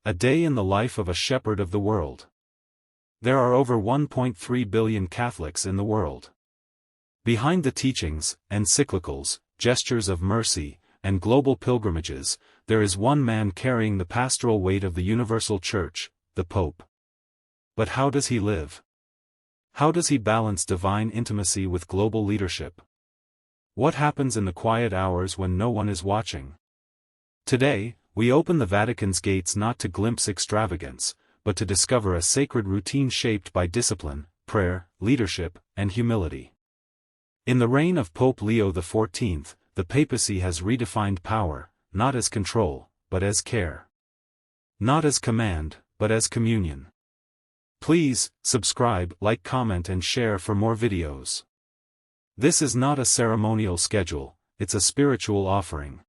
A day in the life of a shepherd of the world. There are over 1.3 billion Catholics in the world. Behind the teachings, encyclicals, gestures of mercy, and global pilgrimages, there is one man carrying the pastoral weight of the universal Church, the Pope. But how does he live? How does he balance divine intimacy with global leadership? What happens in the quiet hours when no one is watching? Today, we open the Vatican's gates not to glimpse extravagance, but to discover a sacred routine shaped by discipline, prayer, leadership, and humility. In the reign of Pope Leo XIV, the papacy has redefined power, not as control, but as care. Not as command, but as communion. Please, subscribe, like, comment and share for more videos. This is not a ceremonial schedule, it's a spiritual offering.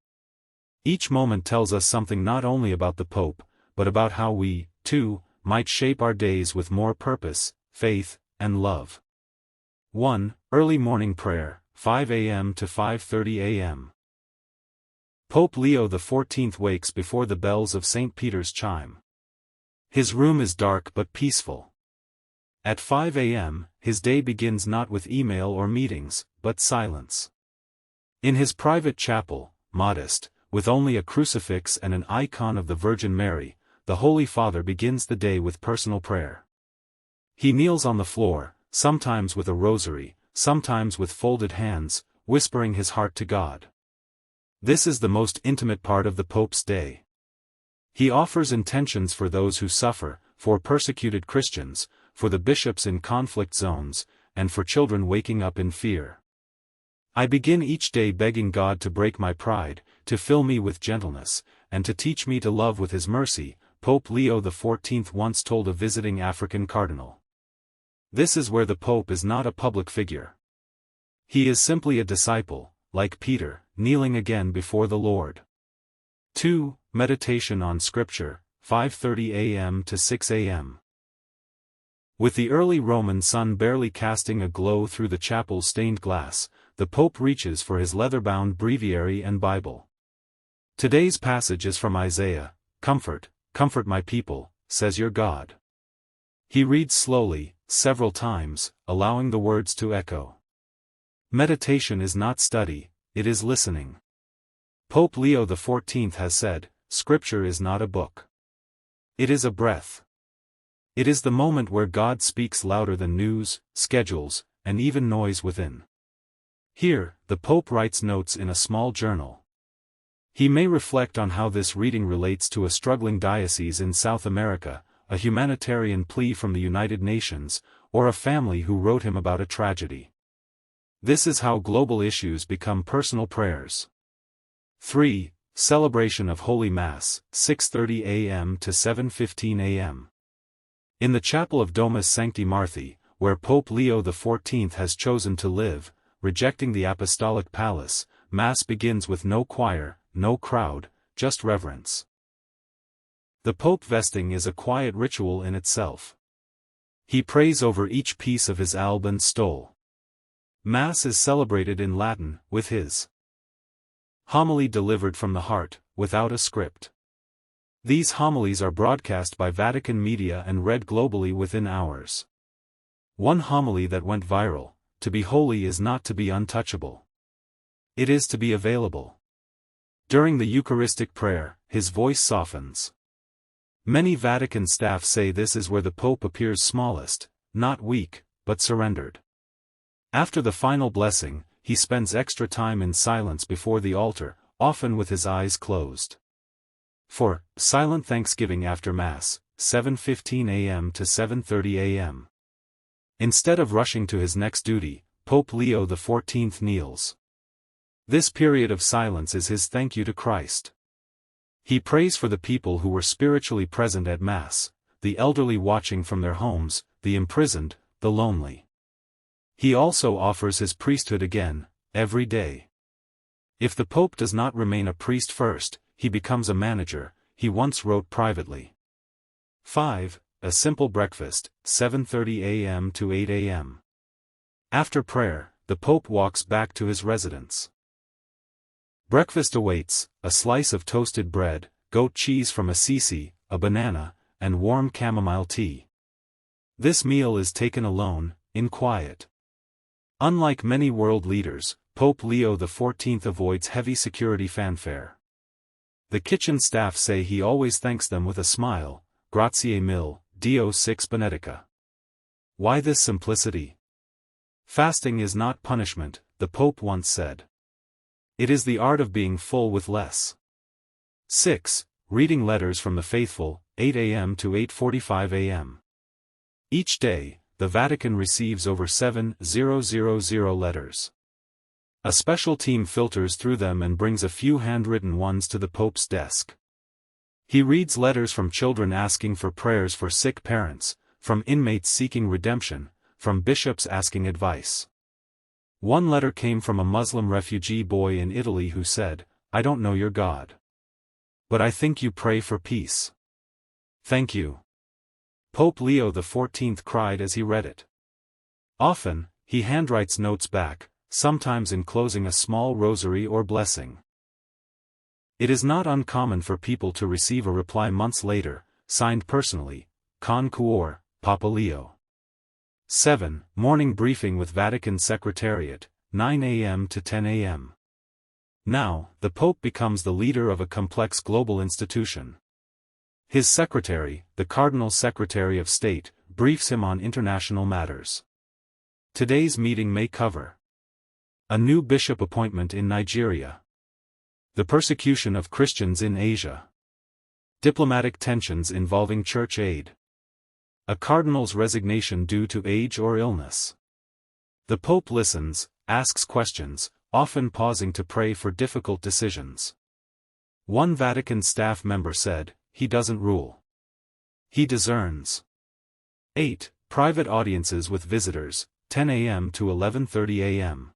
Each moment tells us something not only about the Pope, but about how we, too, might shape our days with more purpose, faith, and love. 1. Early morning prayer, 5 a.m. to 5:30 a.m. Pope Leo XIV wakes before the bells of St. Peter's chime. His room is dark but peaceful. At 5 a.m., his day begins not with email or meetings, but silence. In his private chapel, modest, with only a crucifix and an icon of the Virgin Mary, the Holy Father begins the day with personal prayer. He kneels on the floor, sometimes with a rosary, sometimes with folded hands, whispering his heart to God. This is the most intimate part of the Pope's day. He offers intentions for those who suffer, for persecuted Christians, for the bishops in conflict zones, and for children waking up in fear. I begin each day begging God to break my pride, to fill me with gentleness, and to teach me to love with His mercy, Pope Leo XIV once told a visiting African cardinal. This is where the Pope is not a public figure. He is simply a disciple, like Peter, kneeling again before the Lord. 2. Meditation on Scripture, 5:30 a.m. to 6 a.m. With the early Roman sun barely casting a glow through the chapel's stained glass, the Pope reaches for his leather-bound breviary and Bible. Today's passage is from Isaiah. Comfort, comfort my people, says your God. He reads slowly, several times, allowing the words to echo. Meditation is not study, it is listening. Pope Leo XIV has said, Scripture is not a book. It is a breath. It is the moment where God speaks louder than news, schedules, and even noise within. Here, the Pope writes notes in a small journal. He may reflect on how this reading relates to a struggling diocese in South America, a humanitarian plea from the United Nations, or a family who wrote him about a tragedy. This is how global issues become personal prayers. 3. Celebration of Holy Mass, 6:30 a.m. to 7:15 a.m. In the chapel of Domus Sancti Marthi, where Pope Leo XIV has chosen to live, rejecting the apostolic palace, Mass begins with no choir, no crowd, just reverence. The Pope vesting is a quiet ritual in itself. He prays over each piece of his alb and stole. Mass is celebrated in Latin, with his homily delivered from the heart, without a script. These homilies are broadcast by Vatican media and read globally within hours. One homily that went viral: to be holy is not to be untouchable. It is to be available. During the Eucharistic prayer, his voice softens. Many Vatican staff say this is where the Pope appears smallest, not weak, but surrendered. After the final blessing, he spends extra time in silence before the altar, often with his eyes closed. 4. Silent Thanksgiving after Mass, 7:15 a.m. to 7:30 a.m. Instead of rushing to his next duty, Pope Leo XIV kneels. This period of silence is his thank you to Christ. He prays for the people who were spiritually present at Mass, the elderly watching from their homes, the imprisoned, the lonely. He also offers his priesthood again, every day. If the Pope does not remain a priest first, he becomes a manager, he once wrote privately. 5. A simple breakfast, 7:30 a.m. to 8 a.m. After prayer, the Pope walks back to his residence. Breakfast awaits: a slice of toasted bread, goat cheese from Assisi, a banana, and warm chamomile tea. This meal is taken alone, in quiet. Unlike many world leaders, Pope Leo XIV avoids heavy security fanfare. The kitchen staff say he always thanks them with a smile, grazie mille, Dio six benedica. Why this simplicity? Fasting is not punishment, the Pope once said. It is the art of being full with less. 6. Reading letters from the faithful, 8 a.m. to 8:45 a.m. Each day, the Vatican receives over 7,000 letters. A special team filters through them and brings a few handwritten ones to the Pope's desk. He reads letters from children asking for prayers for sick parents, from inmates seeking redemption, from bishops asking advice. One letter came from a Muslim refugee boy in Italy who said, "I don't know your God. But I think you pray for peace. Thank you." Pope Leo XIV cried as he read it. Often, he handwrites notes back, sometimes enclosing a small rosary or blessing. It is not uncommon for people to receive a reply months later, signed personally, Con Cuore, Papa Leo. 7. Morning briefing with Vatican Secretariat, 9 a.m. to 10 a.m. Now, the Pope becomes the leader of a complex global institution. His secretary, the Cardinal Secretary of State, briefs him on international matters. Today's meeting may cover a new bishop appointment in Nigeria, the persecution of Christians in Asia, diplomatic tensions involving church aid, a cardinal's resignation due to age or illness. The Pope listens, asks questions, often pausing to pray for difficult decisions. One Vatican staff member said, "He doesn't rule. He discerns." 8. Private audiences with visitors, 10 a.m. to 11:30 a.m.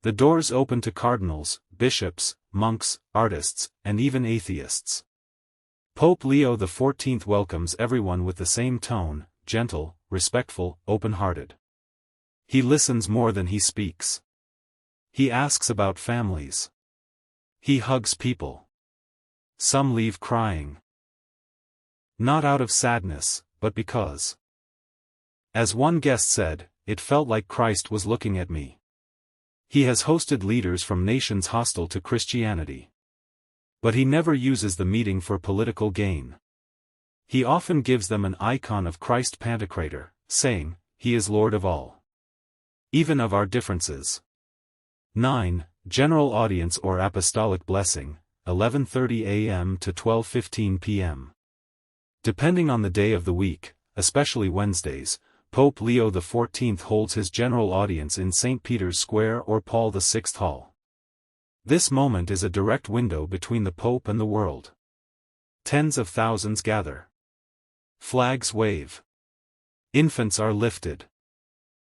The doors open to cardinals, bishops, monks, artists, and even atheists. Pope Leo XIV welcomes everyone with the same tone, gentle, respectful, open-hearted. He listens more than he speaks. He asks about families. He hugs people. Some leave crying. Not out of sadness, but because. As one guest said, "It felt like Christ was looking at me." He has hosted leaders from nations hostile to Christianity. But he never uses the meeting for political gain. He often gives them an icon of Christ Pantocrator, saying, "He is Lord of all. Even of our differences." 9. General audience or apostolic blessing, 11:30 a.m. to 12:15 p.m. Depending on the day of the week, especially Wednesdays, Pope Leo XIV holds his general audience in St. Peter's Square or Paul VI Hall. This moment is a direct window between the Pope and the world. Tens of thousands gather. Flags wave. Infants are lifted.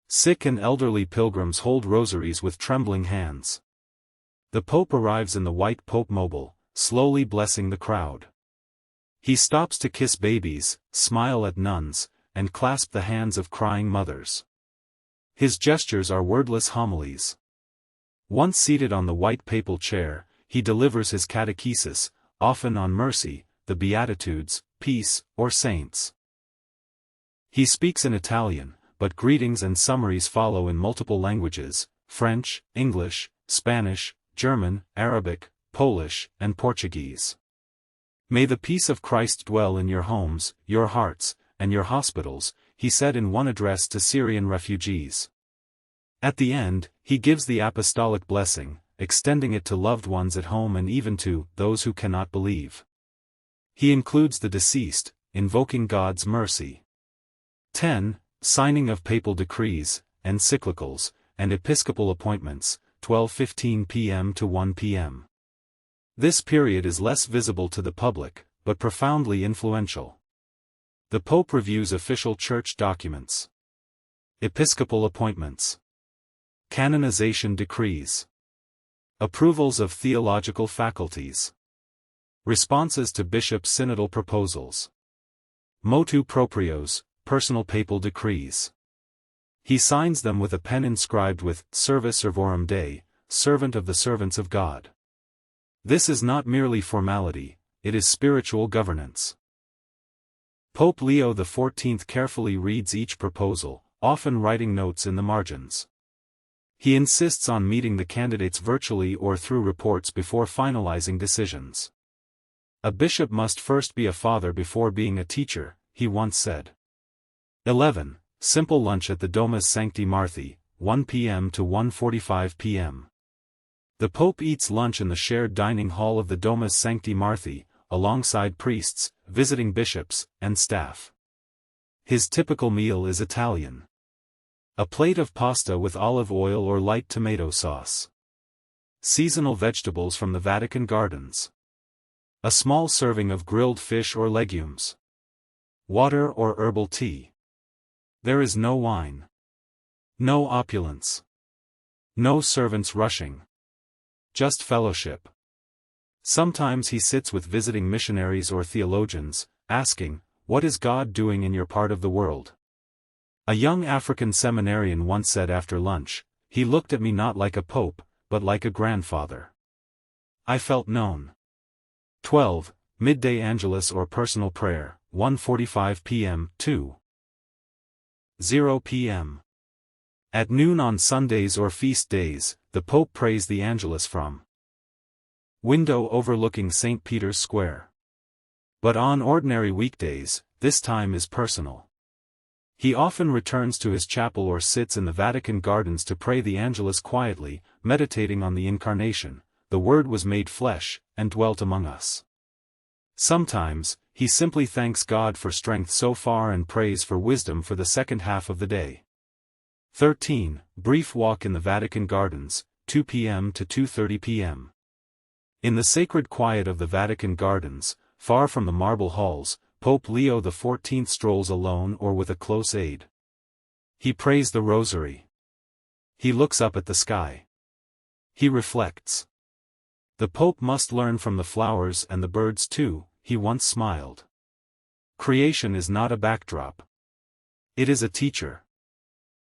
Sick and elderly pilgrims hold rosaries with trembling hands. The Pope arrives in the white Pope mobile, slowly blessing the crowd. He stops to kiss babies, smile at nuns, and clasp the hands of crying mothers. His gestures are wordless homilies. Once seated on the white papal chair, he delivers his catechesis, often on mercy, the Beatitudes, peace, or saints. He speaks in Italian, but greetings and summaries follow in multiple languages: French, English, Spanish, German, Arabic, Polish, and Portuguese. "May the peace of Christ dwell in your homes, your hearts, and your hospitals," he said in one address to Syrian refugees. At the end, he gives the apostolic blessing, extending it to loved ones at home and even to those who cannot believe. He includes the deceased, invoking God's mercy. 10. Signing of papal decrees, encyclicals, and episcopal appointments, 12:15 p.m. to 1 p.m. This period is less visible to the public, but profoundly influential. The Pope reviews official church documents. Episcopal appointments. Canonization decrees. Approvals of theological faculties. Responses to bishops' synodal proposals. Motu proprios, personal papal decrees. He signs them with a pen inscribed with Servus Servorum Dei, servant of the servants of God. This is not merely formality, it is spiritual governance. Pope Leo XIV carefully reads each proposal, often writing notes in the margins. He insists on meeting the candidates virtually or through reports before finalizing decisions. A bishop must first be a father before being a teacher, he once said. 11. Simple lunch at the Domus Sancti Marthi, 1 p.m. to 1:45 p.m. The Pope eats lunch in the shared dining hall of the Domus Sancti Marthi, alongside priests, visiting bishops, and staff. His typical meal is Italian. A plate of pasta with olive oil or light tomato sauce. Seasonal vegetables from the Vatican gardens. A small serving of grilled fish or legumes. Water or herbal tea. There is no wine. No opulence. No servants rushing. Just fellowship. Sometimes he sits with visiting missionaries or theologians, asking, "What is God doing in your part of the world?" A young African seminarian once said after lunch, "He looked at me not like a pope, but like a grandfather. I felt known." 12. Midday Angelus or personal prayer, 1:45 p.m. 2:00 p.m. At noon on Sundays or feast days, the Pope prays the Angelus from window overlooking St. Peter's Square. But on ordinary weekdays, this time is personal. He often returns to his chapel or sits in the Vatican gardens to pray the Angelus quietly, meditating on the Incarnation. The Word was made flesh, and dwelt among us. Sometimes, he simply thanks God for strength so far and prays for wisdom for the second half of the day. 13. Brief walk in the Vatican gardens, 2 p.m. to 2:30 p.m. In the sacred quiet of the Vatican gardens, far from the marble halls, Pope Leo XIV strolls alone or with a close aide. He prays the Rosary. He looks up at the sky. He reflects. The Pope must learn from the flowers and the birds too, he once smiled. Creation is not a backdrop. It is a teacher.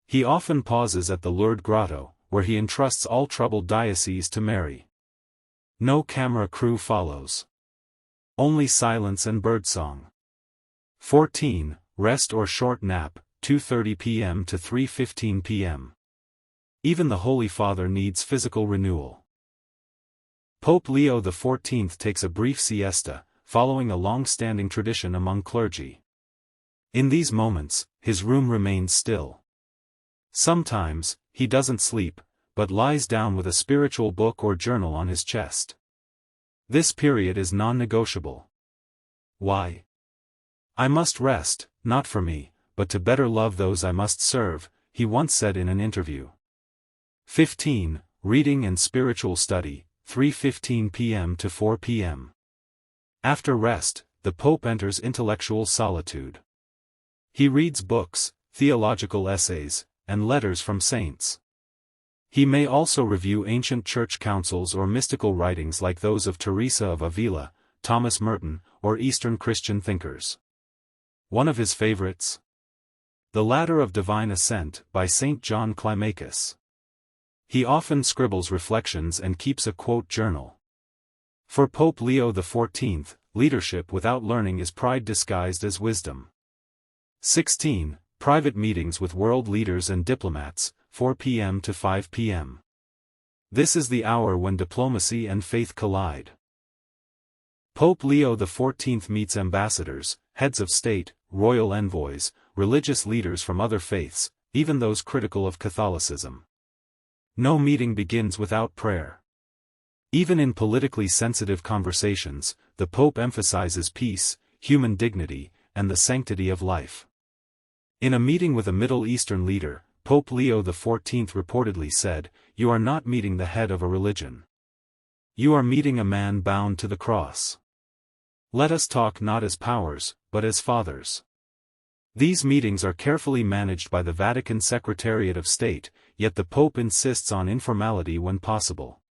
He often pauses at the Lourdes Grotto, where he entrusts all troubled dioceses to Mary. No camera crew follows. Only silence and birdsong. 14. Rest or short nap, 2:30 p.m. to 3:15 p.m. Even the Holy Father needs physical renewal. Pope Leo XIV takes a brief siesta, following a long-standing tradition among clergy. In these moments, his room remains still. Sometimes, he doesn't sleep, but lies down with a spiritual book or journal on his chest. This period is non-negotiable. Why? "I must rest, not for me, but to better love those I must serve," he once said in an interview. 15. Reading and spiritual study, 3:15 p.m. to 4 p.m. After rest, the Pope enters intellectual solitude. He reads books, theological essays, and letters from saints. He may also review ancient church councils or mystical writings like those of Teresa of Avila, Thomas Merton, or Eastern Christian thinkers. One of his favorites? The Ladder of Divine Ascent, by St. John Climacus. He often scribbles reflections and keeps a quote journal. For Pope Leo XIV, leadership without learning is pride disguised as wisdom. 16. Private meetings with world leaders and diplomats, 4 p.m. to 5 p.m. This is the hour when diplomacy and faith collide. Pope Leo XIV meets ambassadors, heads of state, royal envoys, religious leaders from other faiths, even those critical of Catholicism. No meeting begins without prayer. Even in politically sensitive conversations, the Pope emphasizes peace, human dignity, and the sanctity of life. In a meeting with a Middle Eastern leader, Pope Leo XIV reportedly said, "You are not meeting the head of a religion. You are meeting a man bound to the cross. Let us talk not as powers, but as fathers." These meetings are carefully managed by the Vatican Secretariat of State, yet the Pope insists on informality when possible.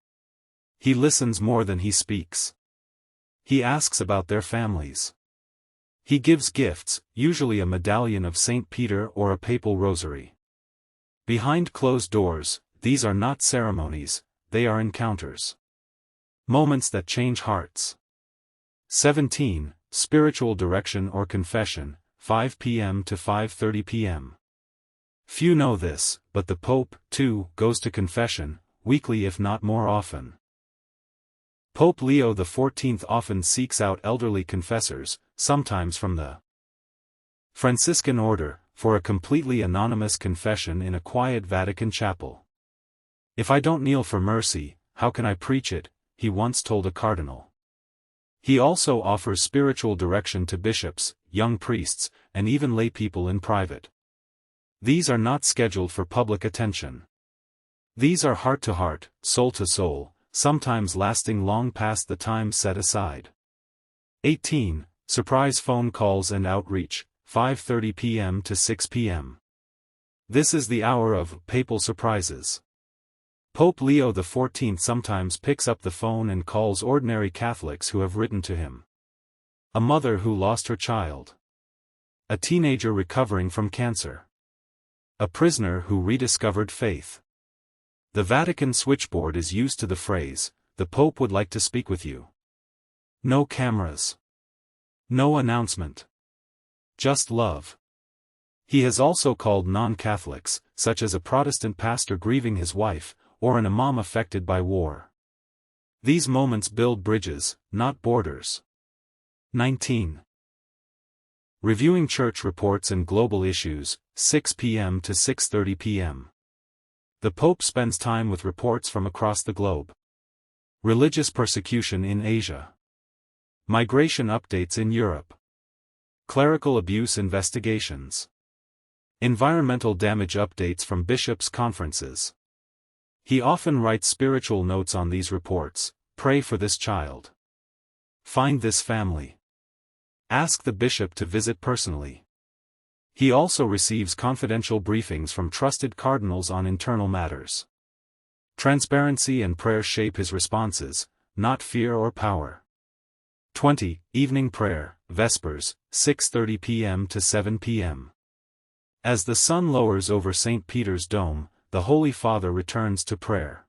He listens more than he speaks. He asks about their families. He gives gifts, usually a medallion of St. Peter or a papal rosary. Behind closed doors, these are not ceremonies, they are encounters. Moments that change hearts. 17. Spiritual direction or confession, 5 p.m. to 5:30 p.m. Few know this, but the Pope, too, goes to confession, weekly if not more often. Pope Leo XIV often seeks out elderly confessors, sometimes from the Franciscan order, for a completely anonymous confession in a quiet Vatican chapel. "If I don't kneel for mercy, how can I preach it?" he once told a cardinal. He also offers spiritual direction to bishops, young priests, and even lay people in private. These are not scheduled for public attention. These are heart-to-heart, soul-to-soul, sometimes lasting long past the time set aside. 18. Surprise phone calls and outreach, 5:30 p.m. to 6 p.m. This is the hour of papal surprises. Pope Leo XIV sometimes picks up the phone and calls ordinary Catholics who have written to him. A mother who lost her child. A teenager recovering from cancer. A prisoner who rediscovered faith. The Vatican switchboard is used to the phrase, "The Pope would like to speak with you." No cameras. No announcement. Just love. He has also called non-Catholics, such as a Protestant pastor grieving his wife, or an imam affected by war. These moments build bridges, not borders. 19. Reviewing church reports and global issues, 6 p.m. to 6:30 p.m. The Pope spends time with reports from across the globe. Religious persecution in Asia. Migration updates in Europe. Clerical abuse investigations. Environmental damage updates from bishops' conferences. He often writes spiritual notes on these reports. Pray for this child. Find this family. Ask the bishop to visit personally. He also receives confidential briefings from trusted cardinals on internal matters. Transparency and prayer shape his responses, not fear or power. 20. Evening prayer, Vespers, 6:30 p.m. to 7 p.m. As the sun lowers over St. Peter's Dome, the Holy Father returns to prayer.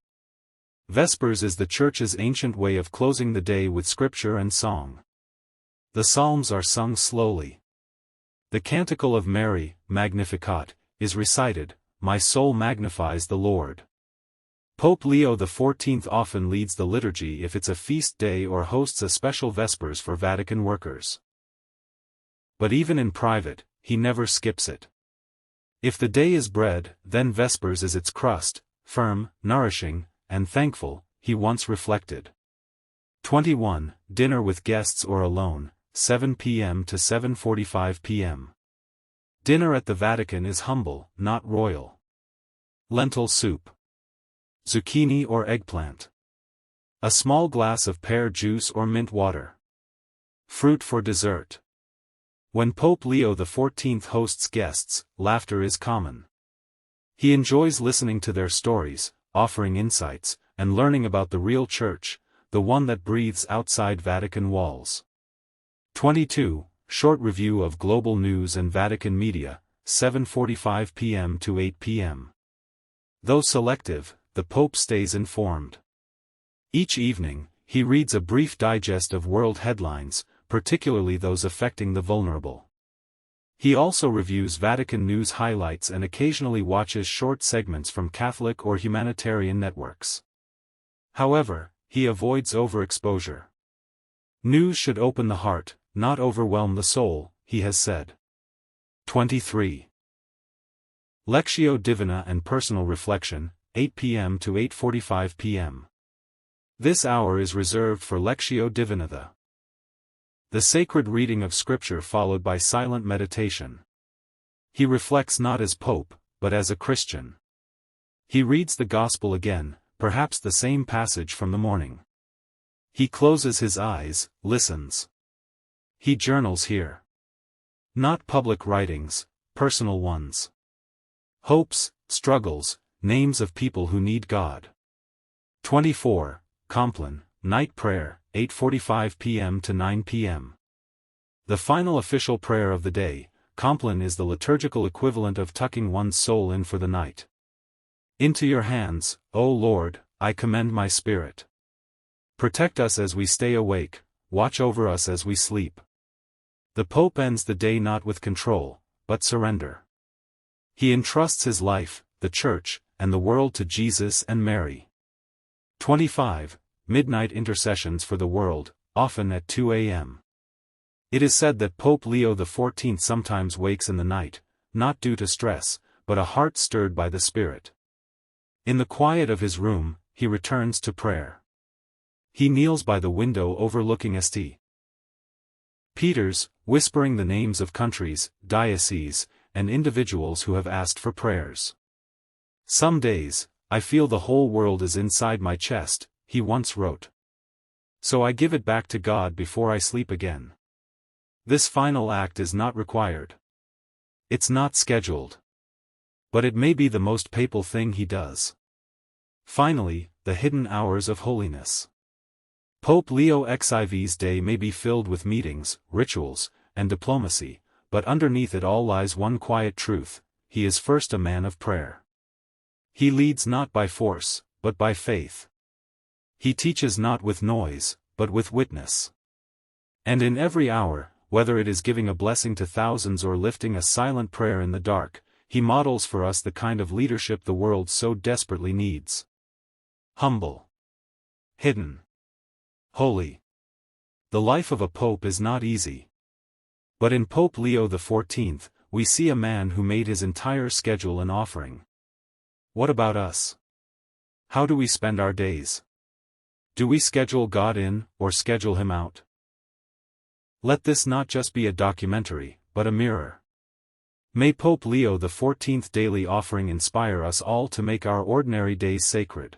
Vespers is the Church's ancient way of closing the day with scripture and song. The Psalms are sung slowly. The Canticle of Mary, Magnificat, is recited, "My soul magnifies the Lord." Pope Leo XIV often leads the liturgy if it's a feast day or hosts a special Vespers for Vatican workers. But even in private, he never skips it. If the day is bread, then Vespers is its crust, firm, nourishing, and thankful, he once reflected. 21. Dinner with guests or alone, 7 p.m. to 7:45 p.m. Dinner at the Vatican is humble, not royal. Lentil soup. Zucchini or eggplant. A small glass of pear juice or mint water. Fruit for dessert. When Pope Leo XIV hosts guests, laughter is common. He enjoys listening to their stories, offering insights, and learning about the real Church, the one that breathes outside Vatican walls. 22. Short review of global news and Vatican media, 7:45 p.m. to 8 p.m. Though selective, the Pope stays informed. Each evening, he reads a brief digest of world headlines, particularly those affecting the vulnerable. He also reviews Vatican news highlights and occasionally watches short segments from Catholic or humanitarian networks. However, he avoids overexposure. News should open the heart, not overwhelm the soul, he has said. 23. Lectio Divina and personal reflection, 8 p.m. to 8:45 p.m. This hour is reserved for Lectio Divina, the sacred reading of Scripture followed by silent meditation. He reflects not as Pope, but as a Christian. He reads the Gospel again, perhaps the same passage from the morning. He closes his eyes, listens. He journals here. Not public writings, personal ones. Hopes, struggles, names of people who need God. 24. Compline, night prayer, 8:45 p.m. to 9 p.m. The final official prayer of the day, Compline is the liturgical equivalent of tucking one's soul in for the night. Into your hands, O Lord, I commend my spirit. Protect us as we stay awake, watch over us as we sleep. The Pope ends the day not with control, but surrender. He entrusts his life, the Church, and the world to Jesus and Mary. 25. Midnight intercessions for the world, often at 2 a.m. It is said that Pope Leo XIV sometimes wakes in the night, not due to stress, but a heart stirred by the Spirit. In the quiet of his room, he returns to prayer. He kneels by the window overlooking St. Peter's, whispering the names of countries, dioceses, and individuals who have asked for prayers. "Some days, I feel the whole world is inside my chest," he once wrote. "So I give it back to God before I sleep again." This final act is not required. It's not scheduled. But it may be the most papal thing he does. Finally, the hidden hours of holiness. Pope Leo XIV's day may be filled with meetings, rituals, and diplomacy, but underneath it all lies one quiet truth: he is first a man of prayer. He leads not by force, but by faith. He teaches not with noise, but with witness. And in every hour, whether it is giving a blessing to thousands or lifting a silent prayer in the dark, he models for us the kind of leadership the world so desperately needs. Humble. Hidden. Holy. The life of a pope is not easy. But in Pope Leo XIV, we see a man who made his entire schedule an offering. What about us? How do we spend our days? Do we schedule God in, or schedule him out? Let this not just be a documentary, but a mirror. May Pope Leo XIV daily offering inspire us all to make our ordinary days sacred.